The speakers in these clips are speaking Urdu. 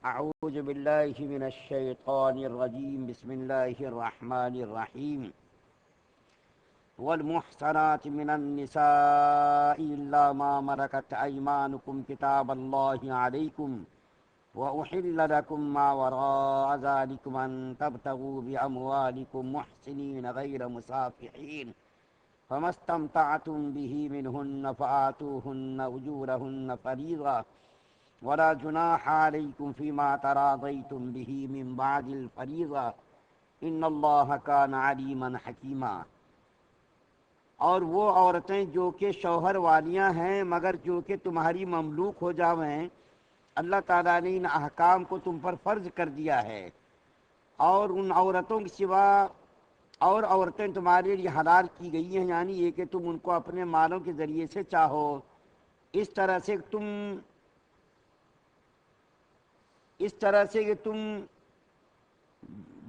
اعوذ باللہ من الشیطان الرجیم بسم اللہ الرحمن الرحیم والمحصنات من النساء الا ما ملكت ايمانكم كتاب الله عليكم واحل لكم ما وراء ذلكم ان تبتغوا باموالكم محسنين غير مسافحين فما استمتعتم به منهن فآتوهن اجورهن فريضة ولا جناح عليكم فيما تراضيتم به من بعد الفريضة ان اللہ کان علیما حکیما۔ اور وہ عورتیں جو کہ شوہر والیاں ہیں مگر جو کہ تمہاری مملوک ہو جاویں، اللہ تعالیٰ نے ان احکام کو تم پر فرض کر دیا ہے، اور ان عورتوں کے سوا اور عورتیں تمہارے لیے حلال کی گئی ہیں، یعنی یہ کہ تم ان کو اپنے مالوں کے ذریعے سے چاہو، اس طرح سے کہ تم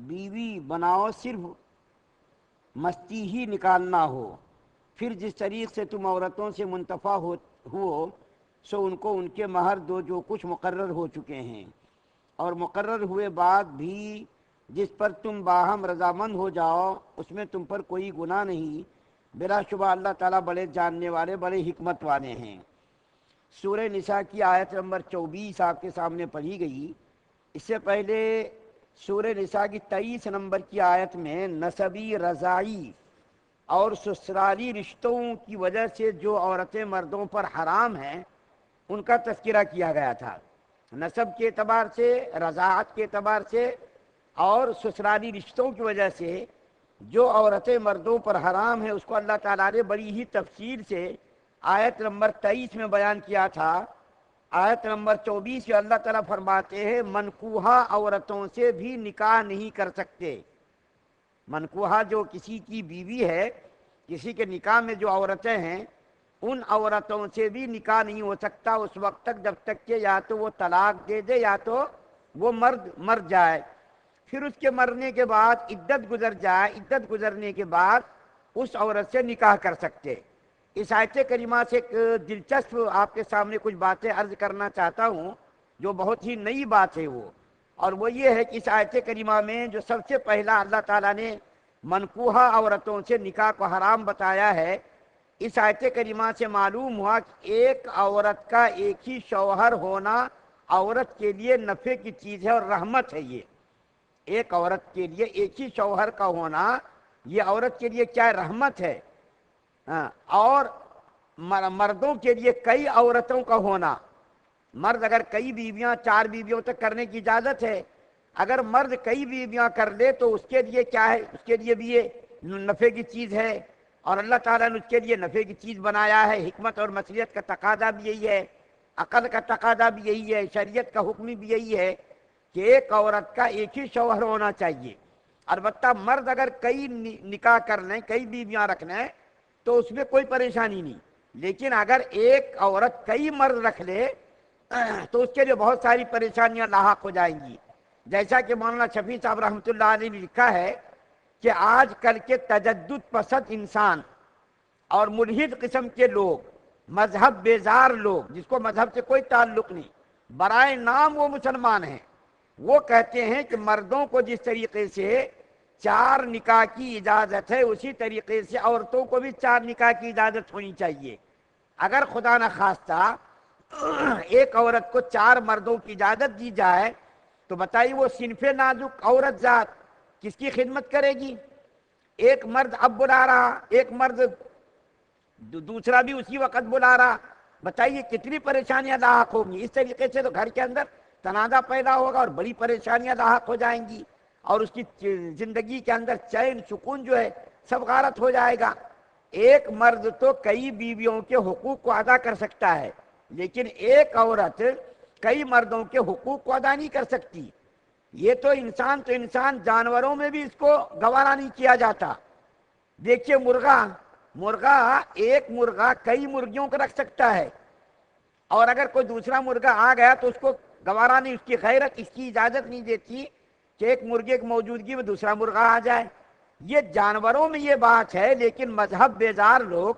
بیوی بناؤ، صرف مستی ہی نکالنا ہو۔ پھر جس طریق سے تم عورتوں سے منتفع ہو سو ان کو ان کے مہر دو جو کچھ مقرر ہو چکے ہیں، اور مقرر ہوئے بعد بھی جس پر تم باہم رضامند ہو جاؤ اس میں تم پر کوئی گناہ نہیں، بلا شبہ اللہ تعالیٰ بڑے جاننے والے بڑے حکمت والے ہیں۔ سورہ نساء کی آیت نمبر 24 آپ کے سامنے پڑھی گئی۔ اس سے پہلے سورہ نساء کی 23 نمبر کی آیت میں نسبی، رضاعی اور سسرالی رشتوں کی وجہ سے جو عورتیں مردوں پر حرام ہیں ان کا تذکرہ کیا گیا تھا، نسب کے اعتبار سے، رضاعت کے اعتبار سے اور سسرالی رشتوں کی وجہ سے جو عورتیں مردوں پر حرام ہیں اس کو اللہ تعالیٰ نے بڑی ہی تفصیل سے آیت نمبر 23 میں بیان کیا تھا۔ آیت نمبر 24 میں اللہ تعالیٰ فرماتے ہیں منکوحہ عورتوں سے بھی نکاح نہیں کر سکتے۔ منکوحہ جو کسی کی بیوی ہے، کسی کے نکاح میں جو عورتیں ہیں، ان عورتوں سے بھی نکاح نہیں ہو سکتا اس وقت تک جب تک کہ یا تو وہ طلاق دے دے یا تو وہ مرد مر جائے۔ پھر اس کے مرنے کے بعد عدت گزر جائے، عدت گزرنے کے بعد اس عورت سے نکاح کر سکتے۔ اس آیت کریمہ سے ایک دلچسپ آپ کے سامنے کچھ باتیں عرض کرنا چاہتا ہوں جو بہت ہی نئی بات ہے اور وہ یہ ہے کہ اس آیت کریمہ میں جو سب سے پہلا اللہ تعالیٰ نے منکوحہ عورتوں سے نکاح کو حرام بتایا ہے، اس آیت کریمہ سے معلوم ہوا کہ ایک عورت کا ایک ہی شوہر ہونا عورت کے لیے نفع کی چیز ہے اور رحمت ہے۔ یہ ایک عورت کے لیے ایک ہی شوہر کا ہونا یہ عورت کے لیے کیا رحمت ہے، اور مردوں کے لیے کئی عورتوں کا ہونا، مرد اگر کئی بیویاں 4 بیویوں تک کرنے کی اجازت ہے، اگر مرد کئی بیویاں کر لے تو اس کے لیے کیا ہے، اس کے لیے بھی یہ نفع کی چیز ہے، اور اللہ تعالیٰ نے اس کے لیے نفع کی چیز بنایا ہے۔ حکمت اور مصلحت کا تقاضا بھی یہی ہے، عقل کا تقاضا بھی یہی ہے، شریعت کا حکم بھی یہی ہے کہ ایک عورت کا ایک ہی شوہر ہونا چاہیے۔ البتہ مرد اگر کئی نکاح کر لیں، کئی بیویاں رکھ لیں تو اس میں کوئی پریشانی نہیں، لیکن اگر ایک عورت کئی مرد رکھ لے تو اس کے لیے بہت ساری پریشانیاں لاحق ہو جائیں گی۔ جیسا کہ مولانا شفیع صاحب رحمۃ اللہ علیہ نے لکھا ہے کہ آج کل کے تجدد پسند انسان اور ملحد قسم کے لوگ، مذہب بیزار لوگ جس کو مذہب سے کوئی تعلق نہیں، برائے نام وہ مسلمان ہیں، وہ کہتے ہیں کہ مردوں کو جس طریقے سے 4 نکاح کی اجازت ہے اسی طریقے سے عورتوں کو بھی 4 نکاح کی اجازت ہونی چاہیے۔ اگر خدا نخواستہ ایک عورت کو 4 مردوں کی اجازت دی جائے تو بتائیے وہ صنف نازک عورت ذات کس کی خدمت کرے گی؟ ایک مرد اب بلا رہا، ایک مرد دوسرا بھی اسی وقت بلا رہا، بتائیے کتنی پریشانیاں لاحق ہوں گی۔ اس طریقے سے تو گھر کے اندر تنازع پیدا ہوگا اور بڑی پریشانیاں لاحق ہو جائیں گی، اور اس کی زندگی کے اندر چین سکون جو ہے سب غارت ہو جائے گا۔ ایک مرد تو کئی بیویوں کے حقوق کو ادا کر سکتا ہے، لیکن ایک عورت کئی مردوں کے حقوق کو ادا نہیں کر سکتی۔ یہ تو انسان جانوروں میں بھی اس کو گوارا نہیں کیا جاتا۔ دیکھیے مرغا ایک مرغا کئی مرغیوں کو رکھ سکتا ہے، اور اگر کوئی دوسرا مرغا آ گیا تو اس کو گوارا نہیں، اس کی غیرت اس کی اجازت نہیں دیتی کہ ایک مرغے کی موجودگی میں دوسرا مرغا آ جائے۔ یہ جانوروں میں یہ بات ہے، لیکن مذہب بیزار لوگ،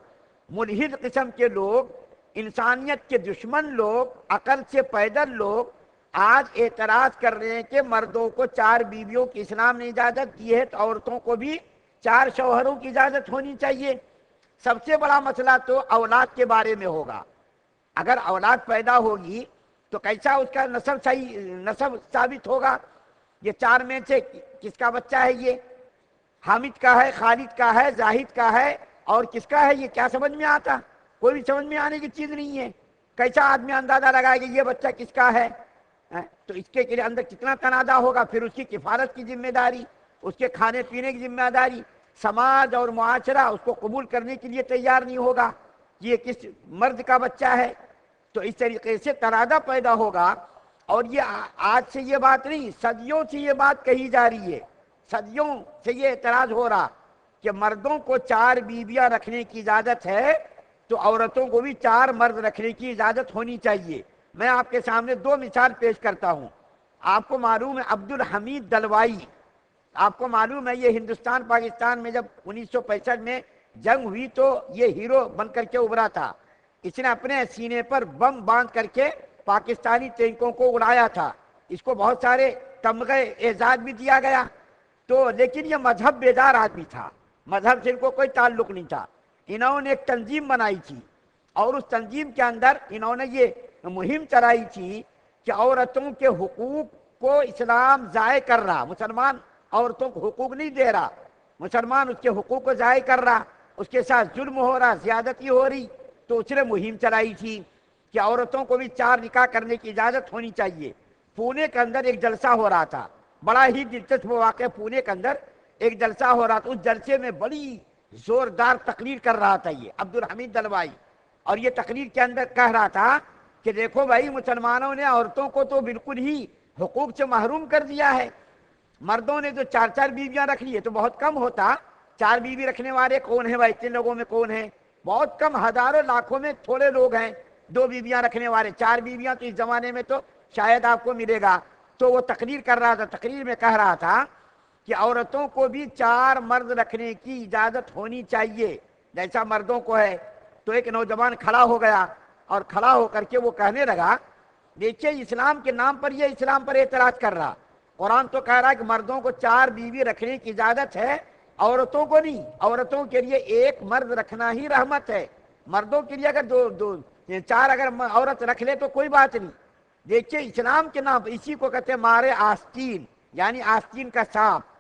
ملحد قسم کے لوگ، انسانیت کے دشمن لوگ، عقل سے پیدل لوگ، آج اعتراض کر رہے ہیں کہ مردوں کو 4 بیویوں کی اسلام نے اجازت دی ہے تو عورتوں کو بھی 4 شوہروں کی اجازت ہونی چاہیے۔ سب سے بڑا مسئلہ تو اولاد کے بارے میں ہوگا۔ اگر اولاد پیدا ہوگی تو کیسا اس کا نسب ثابت ہوگا؟ یہ 4 میں سے کس کا بچہ ہے؟ یہ حامد کا ہے، خالد کا ہے، زاہد کا ہے، اور کس کا ہے؟ یہ کیا سمجھ میں آتا؟ کوئی بھی سمجھ میں آنے کی چیز نہیں ہے۔ کیسا آدمی اندازہ لگائے کہ یہ بچہ کس کا ہے؟ تو اس کے لیے اندر کتنا تنازع ہوگا، پھر اس کی کفالت کی ذمہ داری، اس کے کھانے پینے کی ذمہ داری، سماج اور معاشرہ اس کو قبول کرنے کے لیے تیار نہیں ہوگا کہ یہ کس مرد کا بچہ ہے۔ تو اس طریقے سے تنازع پیدا ہوگا۔ اور یہ آج سے یہ بات نہیں، صدیوں سے یہ بات کہی جا رہی ہے، صدیوں سے یہ اعتراض ہو رہا کہ مردوں کو 4 بیویاں رکھنے کی اجازت ہے تو عورتوں کو بھی 4 مرد رکھنے کی اجازت ہونی چاہیے۔ میں آپ کے سامنے 2 مثال پیش کرتا ہوں۔ آپ کو معلوم ہے عبدالحمید دلوائی، آپ کو معلوم ہے یہ ہندوستان پاکستان میں جب 1965 میں جنگ ہوئی تو یہ ہیرو بن کر کے ابھرا تھا۔ اس نے اپنے سینے پر بم باندھ کر کے پاکستانی ٹینکوں کو اڑایا تھا۔ اس کو بہت سارے تمغے اعزاز بھی دیا گیا۔ تو لیکن یہ مذہب بیدار آدمی تھا، مذہب سے ان کو کوئی تعلق نہیں تھا۔ انہوں نے ایک تنظیم بنائی تھی اور اس تنظیم کے اندر انہوں نے یہ مہم چلائی تھی کہ عورتوں کے حقوق کو اسلام ضائع کر رہا، مسلمان عورتوں کو حقوق نہیں دے رہا، مسلمان اس کے حقوق کو ضائع کر رہا، اس کے ساتھ ظلم ہو رہا، زیادتی ہو رہی۔ تو اس نے مہم چلائی تھی کہ عورتوں کو بھی 4 نکاح کرنے کی اجازت ہونی چاہیے۔ پونے کے اندر ایک جلسہ ہو رہا تھا، بڑا ہی دلچسپ واقعہ، پونے کے اندر ایک جلسہ ہو رہا تھا۔ اس جلسے میں بڑی زوردار تقریر کر رہا تھا یہ عبدالحمید دلوائی، اور یہ تقریر کے اندر کہہ رہا تھا کہ دیکھو بھائی، مسلمانوں نے عورتوں کو تو بالکل ہی حقوق سے محروم کر دیا ہے۔ مردوں نے جو 4 بیویاں رکھ لی ہے تو بہت کم ہوتا، 4 بیوی رکھنے والے کون ہیں بھائی؟ اتنے لوگوں میں کون ہیں؟ بہت کم، ہزاروں لاکھوں میں تھوڑے لوگ ہیں 2 بیویاں رکھنے والے۔ 4 بیویاں تو اس زمانے میں تو شاید آپ کو ملے گا۔ تو وہ تقریر کر رہا تھا، تقریر میں کہہ رہا تھا کہ عورتوں کو بھی 4 مرد رکھنے کی اجازت ہونی چاہیے جیسا مردوں کو ہے۔ تو ایک نوجوان کھڑا ہو گیا اور کھڑا ہو کر کے وہ کہنے لگا، دیکھیے اسلام کے نام پر یہ اسلام پر اعتراض کر رہا، قرآن تو کہہ رہا ہے کہ مردوں کو 4 بیوی رکھنے کی اجازت ہے، عورتوں کو نہیں۔ عورتوں کے لیے 1 مرد رکھنا ہی رحمت ہے، مردوں کے لیے اگر 4 اگر عورت رکھ لے تو کوئی بات نہیں۔ دیکھیے اسلام کے نام، اسی کو کہتے ہیں مارے آستین، یعنی آستین کا سانپ۔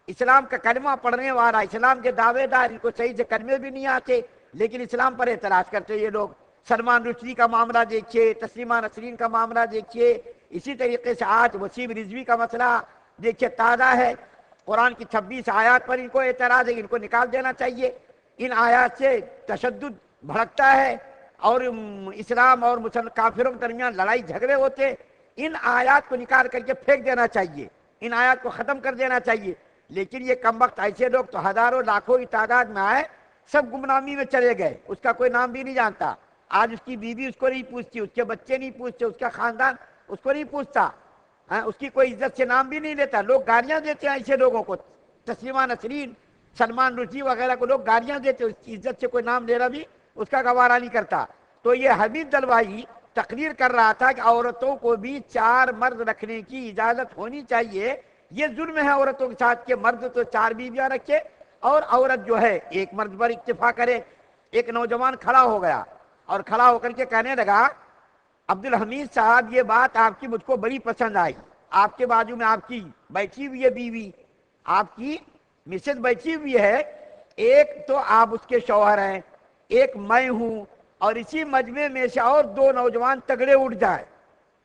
اسلام کا کلمہ پڑھنے والا، اسلام کے دعوے دار، ان کو صحیح سے کلمے بھی نہیں آتے لیکن اسلام پر اعتراض کرتے یہ لوگ۔ سلمان رشدی کا معاملہ دیکھیے، تسلیمہ نسرین کا معاملہ دیکھیے، اسی طریقے سے آج وسیم رضوی کا مسئلہ دیکھیے تازہ ہے۔ قرآن کی 26 آیات پر ان کو اعتراض ہے، ان کو نکال دینا چاہیے۔ ان آیات سے تشدد بھڑکتا ہے اور اسلام اور کافروں کے درمیان لڑائی جھگڑے ہوتے۔ ان آیات کو نکال کر کے پھینک دینا چاہیے، ان آیات کو ختم کر دینا چاہیے۔ لیکن یہ کم وقت ایسے لوگ تو ہزاروں لاکھوں کی تعداد میں آئے، سب گمنامی میں چلے گئے، اس کا کوئی نام بھی نہیں جانتا۔ آج اس کی بیوی اس کو نہیں پوچھتی، اس کے بچے نہیں پوچھتے، اس کا خاندان اس کو نہیں پوچھتا، اس کی کوئی عزت سے نام بھی نہیں لیتا۔ لوگ گالیاں دیتے ہیں ایسے لوگوں کو، تسلیمہ نسرین، سلمان رشدی وغیرہ کو لوگ گالیاں دیتے، اس کی عزت سے کوئی نام لینا بھی اس کا گوارا نہیں کرتا۔ تو یہ حمید دلوائی تقریر کر رہا تھا کہ عورتوں کو بھی 4 مرد رکھنے کی اجازت ہونی چاہیے۔ یہ ظلم ہے عورتوں کے ساتھ کہ مرد تو 4 بیویاں رکھے اور عورت جو ہے 1 مرد پر اکتفا کرے۔ ایک نوجوان کھڑا ہو گیا اور کھڑا ہو کر کے کہنے لگا، عبدالحمید صاحب یہ بات آپ کی مجھ کو بڑی پسند آئی، آپ کے بازو میں آپ کی بیٹھی ہوئی ہے بیوی، آپ کی مسز بیٹھی ہوئی ہے، ایک تو آپ اس کے شوہر ہیں، ایک میں ہوں، اور اسی مجمع میں سے اور 2 نوجوان تگڑے اٹھ جائے